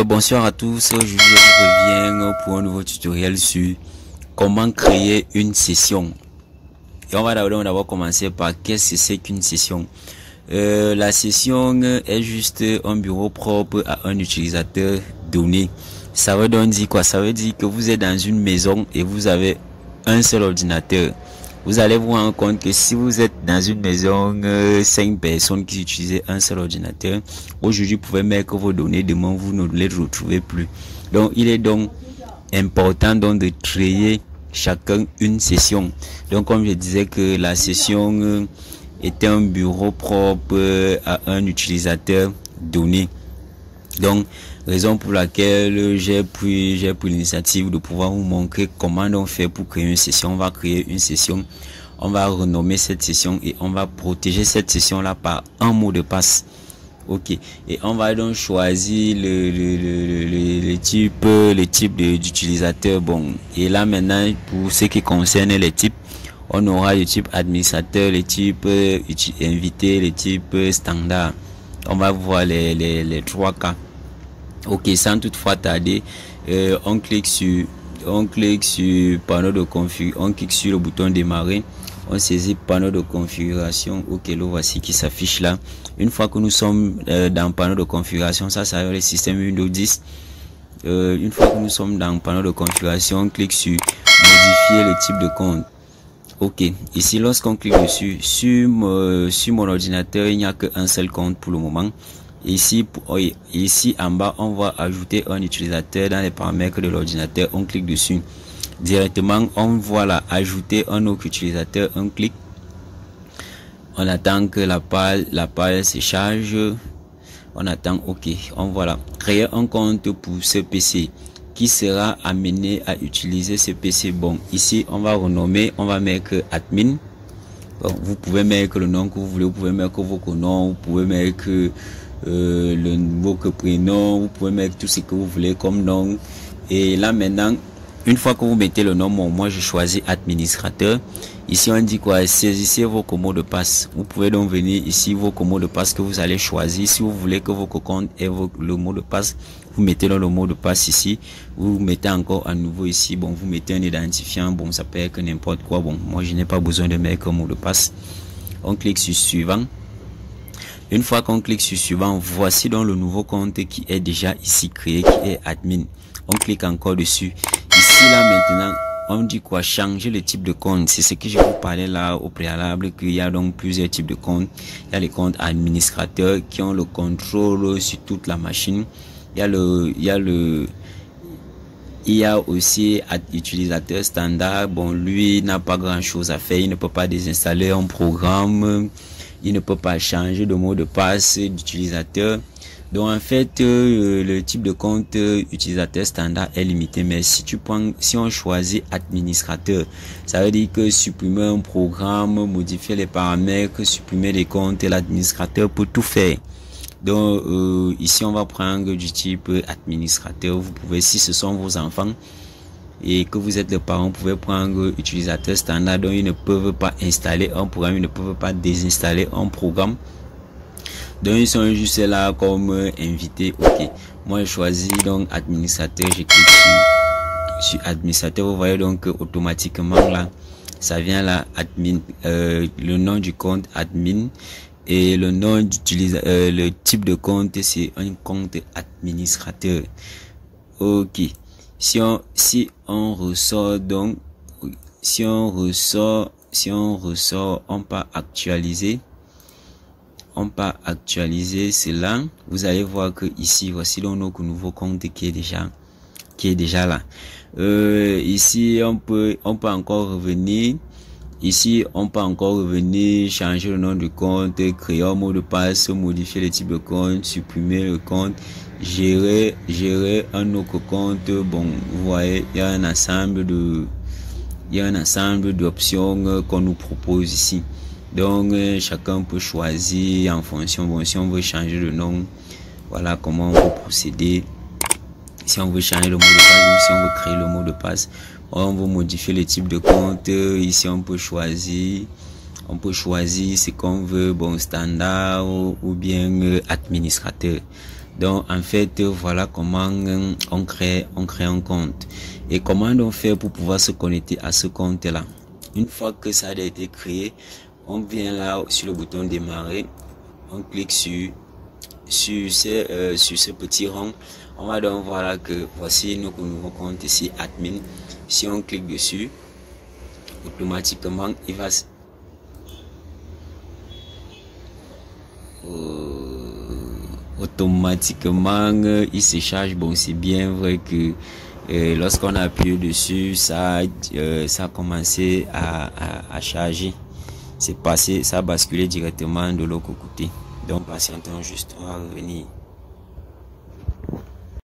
Bonsoir à tous, aujourd'hui je reviens pour un nouveau tutoriel sur comment créer une session. Et on va d'abord commencer par qu'est-ce que c'est qu'une session. La session est juste un bureau propre à un utilisateur donné. Ça veut donc dire quoi? Ça veut dire que vous êtes dans une maison et vous avez un seul ordinateur. Vous allez vous rendre compte que si vous êtes dans une maison, 5 personnes qui utilisent un seul ordinateur, aujourd'hui, vous pouvez mettre vos données, demain, vous ne les retrouvez plus. Donc, il est donc important donc de créer chacun une session. Donc, comme je disais que la session est un bureau propre à un utilisateur donné. Donc, raison pour laquelle j'ai pris l'initiative de pouvoir vous montrer comment on fait pour créer une session. On va créer une session, on va renommer cette session et on va protéger cette session là par un mot de passe. Ok, et on va donc choisir le type d'utilisateur. Bon, et là maintenant pour ce qui concerne les types, on aura le type administrateur, le type invité, le type standard. On va voir les trois cas. Ok, sans toutefois tarder, on clique sur panneau de configuration, on clique sur le bouton démarrer, on saisit panneau de configuration. Ok, le voici qui s'affiche là. Une fois que nous sommes dans panneau de configuration, ça va le système Windows 10. Une fois que nous sommes dans panneau de configuration, on clique sur modifier le type de compte. Ok, ici lorsqu'on clique dessus, sur mon ordinateur, il n'y a qu'un seul compte pour le moment. Ici en bas, on va ajouter un utilisateur dans les paramètres de l'ordinateur. On clique dessus. Directement, on voit là, ajouter un autre utilisateur. On clique. On attend que la page se charge. On attend. Ok, on voit là. Créer un compte pour ce PC qui sera amené à utiliser ce PC. Bon, ici, on va renommer. On va mettre admin. Bon, vous pouvez mettre le nom que vous voulez. Vous pouvez mettre vos noms. Vous pouvez mettre votre prénom, vous pouvez mettre tout ce que vous voulez comme nom. Et là maintenant, une fois que vous mettez le nom, moi je choisis administrateur. Ici on dit quoi? Saisissez vos mots de passe. Vous pouvez donc venir ici vos mots de passe que vous allez choisir. Si vous voulez que votre compte ait le mot de passe, vous mettez dans le mot de passe ici. Vous mettez encore à nouveau ici. Bon, vous mettez un identifiant. Bon, ça peut être n'importe quoi. Bon, moi je n'ai pas besoin de mettre un mot de passe. On clique sur suivant. Une fois qu'on clique sur suivant, voici donc le nouveau compte qui est déjà ici créé, qui est admin. On clique encore dessus. Ici là maintenant, on dit quoi? Changer le type de compte. C'est ce que je vous parlais là au préalable, qu'il y a donc plusieurs types de comptes. Il y a les comptes administrateurs qui ont le contrôle sur toute la machine. Il y a aussi utilisateur standard. Bon, lui n'a pas grand chose à faire. Il ne peut pas désinstaller un programme. Il ne peut pas changer de mot de passe d'utilisateur. Donc en fait, le type de compte utilisateur standard est limité. Mais si on choisit administrateur, ça veut dire que supprimer un programme, modifier les paramètres, supprimer les comptes, et l'administrateur peut tout faire. Donc ici on va prendre du type administrateur. Vous pouvez, si ce sont vos enfants et que vous êtes le parent, vous pouvez prendre utilisateur standard, donc ils ne peuvent pas installer un programme, ils ne peuvent pas désinstaller un programme, donc ils sont juste là comme invités. Ok, moi je choisis donc administrateur, je clique sur administrateur. Vous voyez donc automatiquement là ça vient là admin, le nom du compte admin, et le nom d'utilisateur, le type de compte c'est un compte administrateur. Ok, si on ressort donc, si on ressort, on peut actualiser. On peut actualiser cela. Vous allez voir que ici, voici donc notre nouveau compte qui est déjà là. Ici, on peut encore revenir. Ici, on peut encore revenir, changer le nom du compte, créer un mot de passe, modifier le type de compte, supprimer le compte, gérer un autre compte. Bon, vous voyez, il y a un ensemble d'options qu'on nous propose ici. Donc, chacun peut choisir en fonction. Bon, si on veut changer le nom, voilà comment on peut procéder. Si on veut changer le mot de passe, ou si on veut créer le mot de passe, on veut modifier le type de compte. Ici, on peut choisir ce qu'on veut, bon, standard ou bien administrateur. Donc en fait voilà comment on crée un compte et comment on fait pour pouvoir se connecter à ce compte là. Une fois que ça a été créé, on vient là sur le bouton démarrer, on clique sur ce petit rond. On va donc voir que voici notre nouveau compte ici, admin. Si on clique dessus, automatiquement il va il se charge. Bon, c'est bien vrai que lorsqu'on appuie dessus, ça a commencé à charger. C'est passé, ça a basculé directement de l'autre côté. Donc patientons juste, on va revenir.